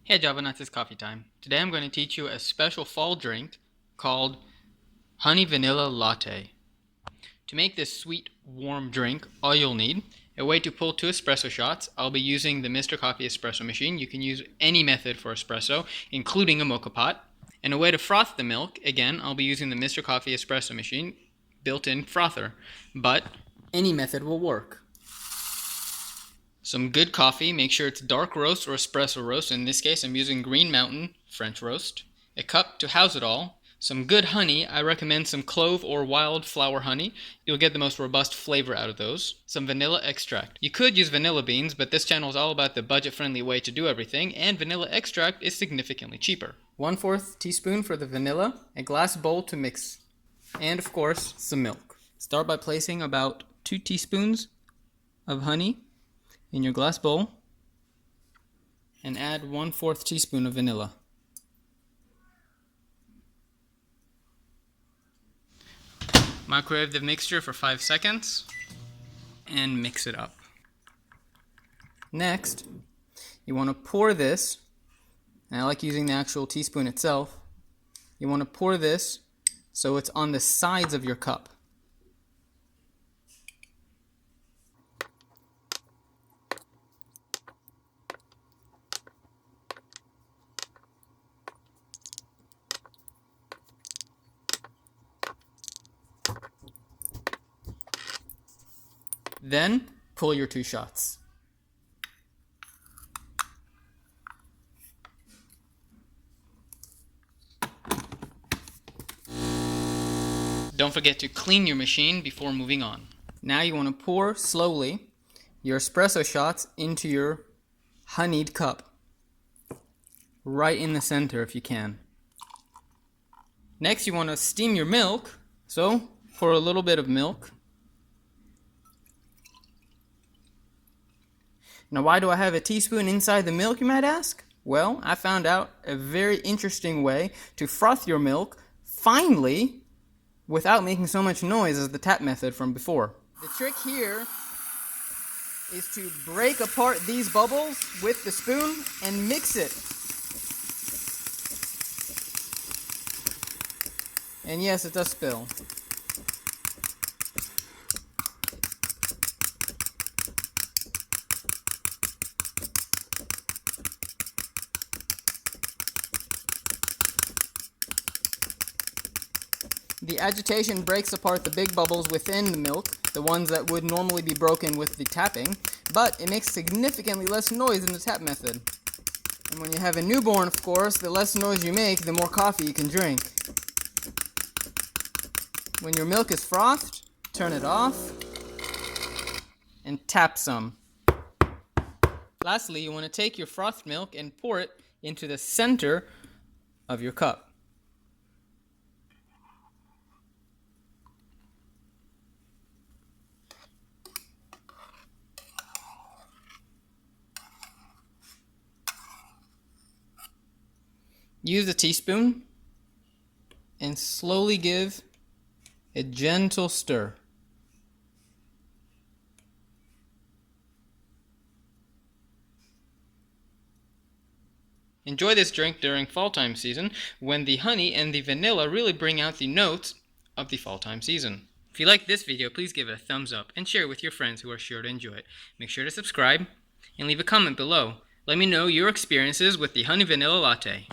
Hey Java Nuts, it's coffee time. Today I'm going to teach you a special fall drink called Honey Vanilla Latte. To make this sweet, warm drink, all you'll need, a way to pull 2 espresso shots. I'll be using the Mr. Coffee espresso machine. You can use any method for espresso, including a mocha pot. And a way to froth the milk, again, I'll be using the Mr. Coffee espresso machine, built-in frother. But any method will work. Some good coffee, make sure it's dark roast or espresso roast. In this case, I'm using Green Mountain French roast. A cup to house it all. Some good honey, I recommend some clove or wildflower honey. You'll get the most robust flavor out of those. Some vanilla extract. You could use vanilla beans, but this channel is all about the budget-friendly way to do everything, and vanilla extract is significantly cheaper. 1/4 teaspoon for the vanilla, a glass bowl to mix, and of course, some milk. Start by placing about 2 teaspoons of honey in your glass bowl and add 1/4 teaspoon of vanilla. Microwave the mixture for 5 seconds and mix it up. Next, you want to pour this, and I like using the actual teaspoon itself. You want to pour this so it's on the sides of your cup. Then, pull your 2 shots. Don't forget to clean your machine before moving on. Now you want to pour slowly your espresso shots into your honeyed cup. Right in the center if you can. Next you want to steam your milk, so pour a little bit of milk. Now, why do I have a teaspoon inside the milk, you might ask? Well, I found out a very interesting way to froth your milk finely without making so much noise as the tap method from before. The trick here is to break apart these bubbles with the spoon and mix it. And yes, it does spill. The agitation breaks apart the big bubbles within the milk, the ones that would normally be broken with the tapping, but it makes significantly less noise than the tap method. And when you have a newborn, of course, the less noise you make, the more coffee you can drink. When your milk is frothed, turn it off and tap some. Lastly, you want to take your frothed milk and pour it into the center of your cup. Use a teaspoon and slowly give a gentle stir. Enjoy this drink during fall time season when the honey and the vanilla really bring out the notes of the fall time season. If you like this video, please give it a thumbs up and share it with your friends who are sure to enjoy it. Make sure to subscribe and leave a comment below. Let me know your experiences with the honey vanilla latte.